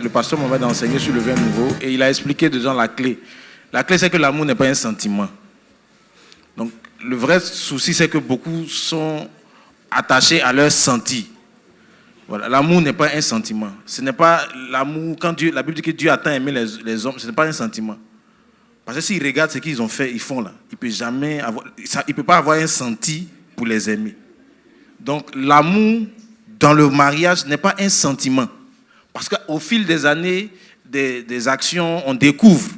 le pasteur Mohamed a enseigné sur le vin nouveau et il a expliqué dedans la clé. La clé, c'est que l'amour n'est pas un sentiment. Donc, le vrai souci, c'est que beaucoup sont attachés à leur senti. Voilà, l'amour n'est pas un sentiment. Ce n'est pas l'amour. Quand la Bible dit que Dieu a tant aimé les hommes, ce n'est pas un sentiment. Parce que s'ils regardent ce qu'ils ont fait, ils font là. Il ne peut pas avoir un senti pour les aimer. Donc, l'amour dans le mariage n'est pas un sentiment. Parce qu'au fil des années, des actions, on découvre,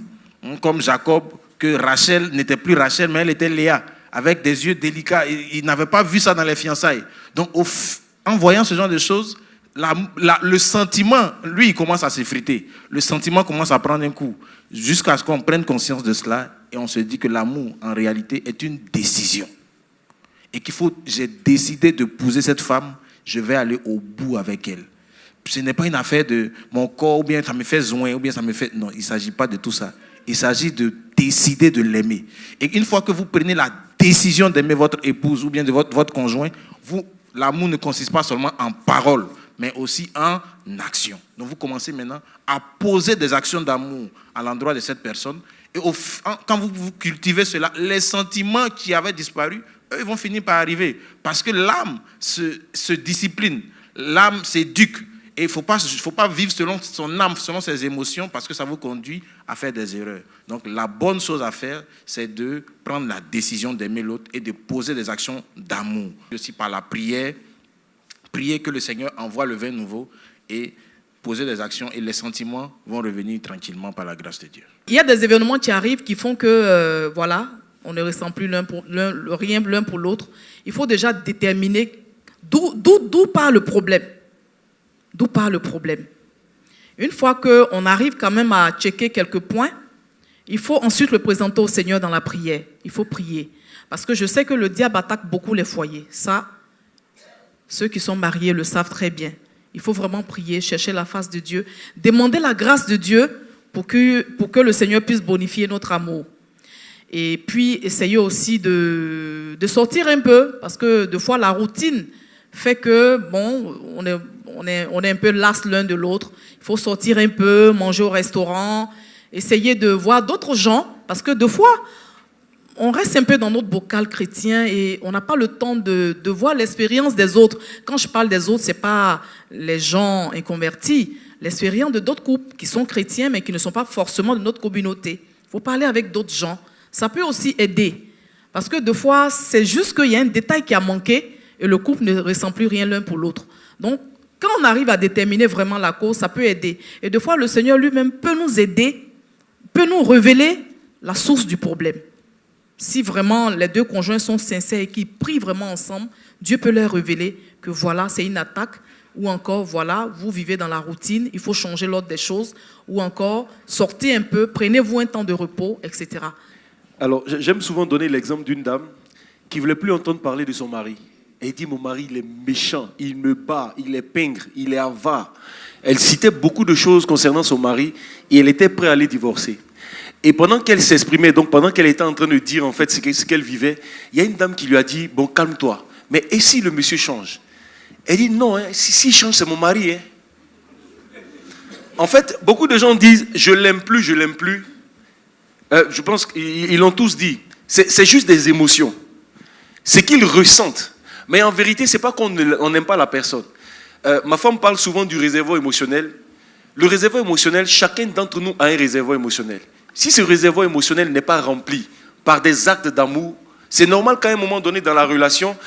comme Jacob, que Rachel n'était plus Rachel, mais elle était Léa, avec des yeux délicats. Il n'avait pas vu ça dans les fiançailles. Donc, en voyant ce genre de choses, le sentiment, lui, il commence à s'effriter. Le sentiment commence à prendre un coup, jusqu'à ce qu'on prenne conscience de cela et on se dit que l'amour, en réalité, est une décision. Et j'ai décidé de d'épouser cette femme, je vais aller au bout avec elle. Ce n'est pas une affaire de mon corps, ou bien ça me fait zoin, ou bien ça me fait... Non, il ne s'agit pas de tout ça. Il s'agit de décider de l'aimer. Et une fois que vous prenez la décision d'aimer votre épouse ou bien de votre conjoint, l'amour ne consiste pas seulement en paroles, mais aussi en action. Donc vous commencez maintenant à poser des actions d'amour à l'endroit de cette personne. Et quand vous cultivez cela, les sentiments qui avaient disparu, eux, ils vont finir par arriver. Parce que l'âme se discipline, l'âme s'éduque. Et il ne faut pas vivre selon son âme, selon ses émotions, parce que ça vous conduit à faire des erreurs. Donc la bonne chose à faire, c'est de prendre la décision d'aimer l'autre et de poser des actions d'amour. Aussi par la prière, prier que le Seigneur envoie le vin nouveau et poser des actions et les sentiments vont revenir tranquillement par la grâce de Dieu. Il y a des événements qui arrivent qui font que, on ne ressent plus rien l'un pour l'autre. Il faut déjà déterminer d'où part le problème. D'où part le problème. Une fois qu'on arrive quand même à checker quelques points, il faut ensuite le présenter au Seigneur dans la prière. Il faut prier. Parce que je sais que le diable attaque beaucoup les foyers. Ça, ceux qui sont mariés le savent très bien. Il faut vraiment prier, chercher la face de Dieu, demander la grâce de Dieu pour que le Seigneur puisse bonifier notre amour. Et puis, essayer aussi de sortir un peu, parce que des fois, la routine fait que, on est un peu las l'un de l'autre. Il faut sortir un peu, manger au restaurant, essayer de voir d'autres gens, parce que des fois, on reste un peu dans notre bocal chrétien et on n'a pas le temps de voir l'expérience des autres. Quand je parle des autres, ce n'est pas les gens inconvertis, l'expérience de d'autres couples qui sont chrétiens, mais qui ne sont pas forcément de notre communauté. Il faut parler avec d'autres gens. Ça peut aussi aider, parce que des fois, c'est juste qu'il y a un détail qui a manqué et le couple ne ressent plus rien l'un pour l'autre. Donc, quand on arrive à déterminer vraiment la cause, ça peut aider. Et des fois, le Seigneur lui-même peut nous aider, peut nous révéler la source du problème. Si vraiment les deux conjoints sont sincères et qu'ils prient vraiment ensemble, Dieu peut leur révéler que voilà, c'est une attaque, ou encore, voilà, vous vivez dans la routine, il faut changer l'ordre des choses, ou encore, sortez un peu, prenez-vous un temps de repos, etc. Alors, j'aime souvent donner l'exemple d'une dame qui ne voulait plus entendre parler de son mari. Elle dit, mon mari, il est méchant, il me bat, il est pingre, il est avare. Elle citait beaucoup de choses concernant son mari et elle était prête à aller divorcer. Et pendant qu'elle s'exprimait, donc pendant qu'elle était en train de dire en fait ce qu'elle vivait, il y a une dame qui lui a dit, bon, calme-toi. Mais et si le monsieur change? Elle dit, non, s'il change, c'est mon mari. Hein. En fait, beaucoup de gens disent, je l'aime plus, je l'aime plus. Je pense qu'ils l'ont tous dit. C'est juste des émotions. C'est qu'ils ressentent. Mais en vérité, ce n'est pas qu'on n'aime pas la personne. Ma femme parle souvent du réservoir émotionnel. Le réservoir émotionnel, chacun d'entre nous a un réservoir émotionnel. Si ce réservoir émotionnel n'est pas rempli par des actes d'amour, c'est normal qu'à un moment donné dans la relation,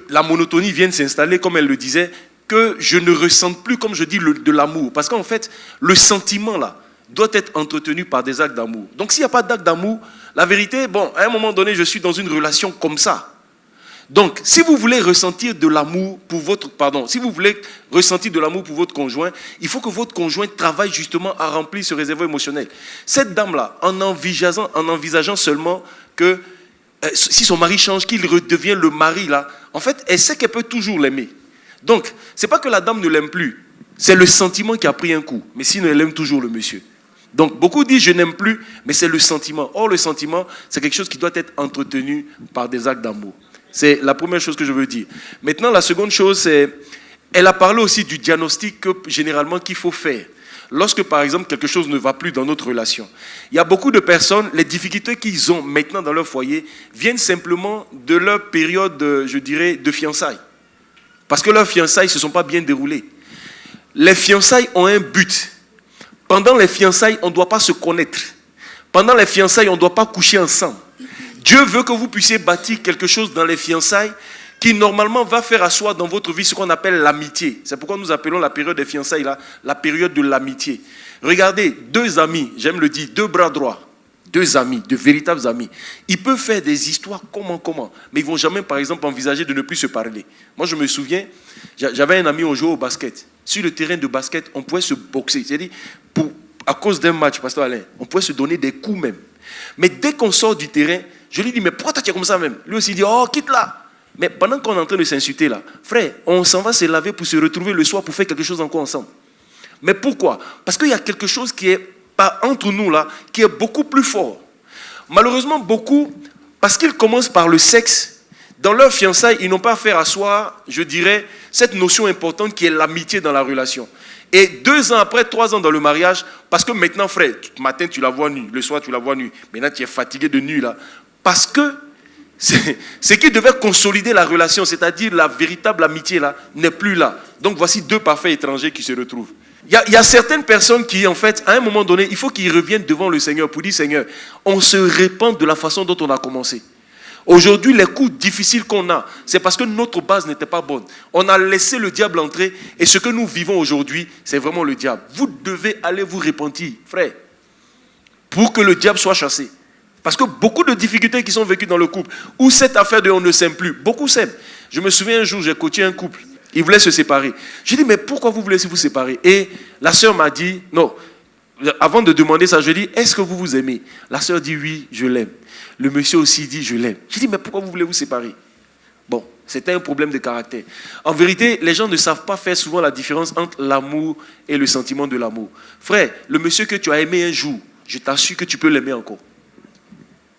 la monotonie vienne s'installer, comme elle le disait, que je ne ressente plus, comme je dis, de l'amour. Parce qu'en fait, le sentiment là doit être entretenu par des actes d'amour. Donc s'il n'y a pas d'acte d'amour, la vérité, à un moment donné, je suis dans une relation comme ça. Donc, si vous voulez ressentir de l'amour pour votre conjoint, il faut que votre conjoint travaille justement à remplir ce réservoir émotionnel. Cette dame-là, en envisageant seulement que si son mari change, qu'il redevient le mari là, en fait, elle sait qu'elle peut toujours l'aimer. Donc, c'est pas que la dame ne l'aime plus, c'est le sentiment qui a pris un coup. Mais sinon, elle aime toujours le monsieur. Donc, beaucoup disent je n'aime plus, mais c'est le sentiment. Or, le sentiment, c'est quelque chose qui doit être entretenu par des actes d'amour. C'est la première chose que je veux dire. Maintenant, la seconde chose, c'est Elle a parlé aussi du diagnostic généralement qu'il faut faire. Lorsque, par exemple, quelque chose ne va plus dans notre relation. Il y a beaucoup de personnes, les difficultés qu'ils ont maintenant dans leur foyer viennent simplement de leur période, je dirais, de fiançailles. Parce que leurs fiançailles ne se sont pas bien déroulées. Les fiançailles ont un but. Pendant les fiançailles, on ne doit pas se connaître. Pendant les fiançailles, on ne doit pas coucher ensemble. Dieu veut que vous puissiez bâtir quelque chose dans les fiançailles qui normalement va faire asseoir dans votre vie ce qu'on appelle l'amitié. C'est pourquoi nous appelons la période des fiançailles là, la période de l'amitié. Regardez, deux amis, j'aime le dire, deux bras droits, deux amis, de véritables amis. Ils peuvent faire des histoires comment, mais ils ne vont jamais, par exemple, envisager de ne plus se parler. Moi, je me souviens, j'avais un ami, on jouait au basket. Sur le terrain de basket, on pouvait se boxer. C'est-à-dire, à cause d'un match, Pasteur Alain, on pouvait se donner des coups même. Mais dès qu'on sort du terrain, je lui dis, mais pourquoi tu es comme ça même? Lui aussi dit, oh, quitte là. Mais pendant qu'on est en train de s'insulter là, frère, on s'en va se laver pour se retrouver le soir pour faire quelque chose encore ensemble. Mais pourquoi? Parce qu'il y a quelque chose qui est entre nous là, qui est beaucoup plus fort. Malheureusement, beaucoup, parce qu'ils commencent par le sexe, dans leur fiançailles, ils n'ont pas fait asseoir, je dirais, cette notion importante qui est l'amitié dans la relation. Et 2 ans après, 3 ans dans le mariage, parce que maintenant, frère, le matin tu la vois nue, le soir tu la vois nue, maintenant tu es fatigué de nuit là, parce que ce qui devait consolider la relation, c'est-à-dire la véritable amitié là, n'est plus là. Donc voici 2 parfaits étrangers qui se retrouvent. Il y a certaines personnes qui, en fait, à un moment donné, il faut qu'ils reviennent devant le Seigneur pour dire, Seigneur, on se répand de la façon dont on a commencé. Aujourd'hui, les coups difficiles qu'on a, c'est parce que notre base n'était pas bonne. On a laissé le diable entrer et ce que nous vivons aujourd'hui, c'est vraiment le diable. Vous devez aller vous repentir, frère, pour que le diable soit chassé. Parce que beaucoup de difficultés qui sont vécues dans le couple, où cette affaire de on ne s'aime plus, beaucoup s'aiment. Je me souviens un jour, j'ai coaché un couple, ils voulaient se séparer. J'ai dit, mais pourquoi vous voulez vous séparer? Et la sœur m'a dit, non, avant de demander ça, je lui ai dit, est-ce que vous vous aimez? La sœur dit, oui, je l'aime. Le monsieur aussi dit, je l'aime. J'ai dit, mais pourquoi vous voulez vous séparer? Bon, c'était un problème de caractère. En vérité, les gens ne savent pas faire souvent la différence entre l'amour et le sentiment de l'amour. Frère, le monsieur que tu as aimé un jour, je t'assure que tu peux l'aimer encore.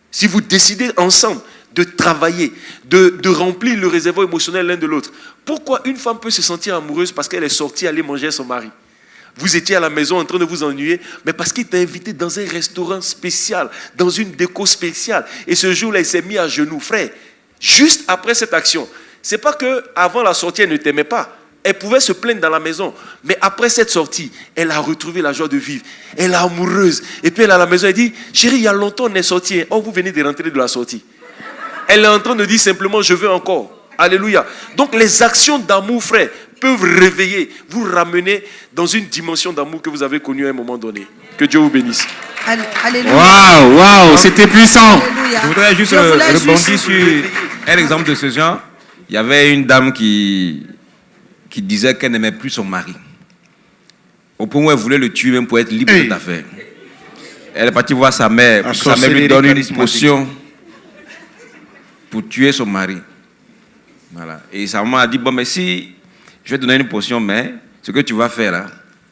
Si vous décidez ensemble de travailler, de remplir le réservoir émotionnel l'un de l'autre, pourquoi une femme peut se sentir amoureuse parce qu'elle est sortie aller manger à son mari? Vous étiez à la maison en train de vous ennuyer, mais parce qu'il t'a invité dans un restaurant spécial, dans une déco spéciale. Et ce jour-là, il s'est mis à genoux. Frère, juste après cette action, c'est pas qu'avant la sortie, elle ne t'aimait pas. Elle pouvait se plaindre dans la maison. Mais après cette sortie, elle a retrouvé la joie de vivre. Elle est amoureuse. Et puis elle est à la maison, elle dit, chérie, il y a longtemps on est sorti. Oh, vous venez de rentrer de la sortie. Elle est en train de dire simplement, je veux encore. Alléluia. Donc les actions d'amour, frère, peuvent réveiller, vous ramener dans une dimension d'amour que vous avez connue à un moment donné. Que Dieu vous bénisse. Alléluia. Waouh, c'était puissant. Alléluia. Je voudrais juste rebondir sur un exemple de ce genre. Il y avait une dame qui disait qu'elle n'aimait plus son mari. Au point où elle voulait le tuer même pour être libre de l'affaire. Elle est partie voir sa mère. Sa mère lui donne une potion pour tuer son mari. Voilà. Et sa maman a dit, bon, mais si je vais te donner une potion, mais ce que tu vas faire là,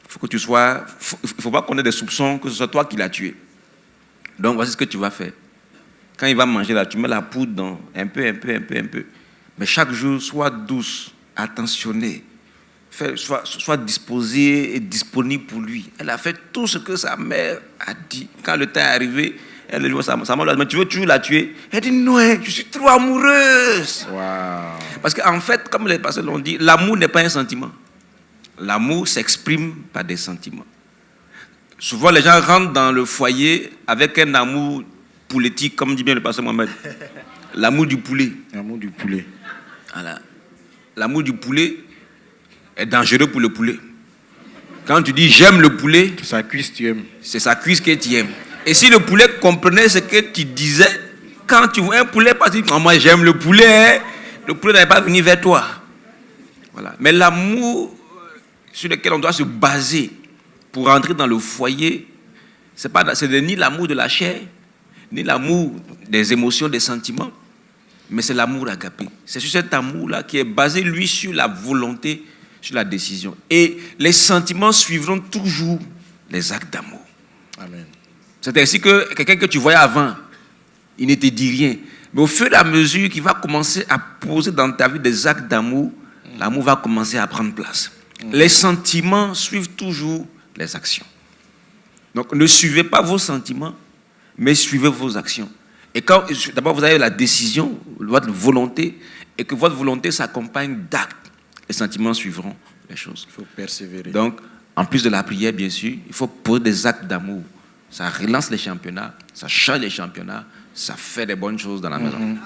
il faut que tu sois... Il ne faut pas qu'on ait des soupçons que ce soit toi qui l'as tué. Donc voici ce que tu vas faire. Quand il va manger là, tu mets la poudre dans un peu. Mais chaque jour, sois douce, attentionnée. Sois disposée et disponible pour lui. Elle a fait tout ce que sa mère a dit. Quand le temps est arrivé, elle lui dit, sa maman lui a dit, mais tu veux toujours la tuer? Elle dit, non, je suis trop amoureuse. Wow. Parce qu'en fait, comme les pasteurs l'ont dit, l'amour n'est pas un sentiment. L'amour s'exprime par des sentiments. Souvent, les gens rentrent dans le foyer avec un amour pouletique, comme dit bien le pasteur Mohamed. L'amour du poulet. L'amour du poulet. Voilà. L'amour du poulet est dangereux pour le poulet. Quand tu dis j'aime le poulet, C'est sa cuisse, tu aimes. c'est sa cuisse que tu aimes. Et si le poulet comprenait ce que tu disais, quand tu vois un poulet partir, moi j'aime le poulet, le poulet n'allait pas venir vers toi. Voilà. Mais l'amour sur lequel on doit se baser pour entrer dans le foyer, c'est ni l'amour de la chair, ni l'amour des émotions, des sentiments, mais c'est l'amour agapé. C'est sur cet amour-là qui est basé, lui, sur la volonté, sur la décision. Et les sentiments suivront toujours les actes d'amour. Amen. C'est ainsi que quelqu'un que tu voyais avant, il ne te dit rien. Mais au fur et à mesure qu'il va commencer à poser dans ta vie des actes d'amour, l'amour va commencer à prendre place. Les sentiments suivent toujours les actions. Donc, ne suivez pas vos sentiments, mais suivez vos actions. Et quand, d'abord, vous avez la décision, votre volonté, et que votre volonté s'accompagne d'actes, les sentiments suivront les choses. Il faut persévérer. Donc, en plus de la prière, bien sûr, il faut poser des actes d'amour. Ça relance les championnats, ça change les championnats, ça fait des bonnes choses dans la maison.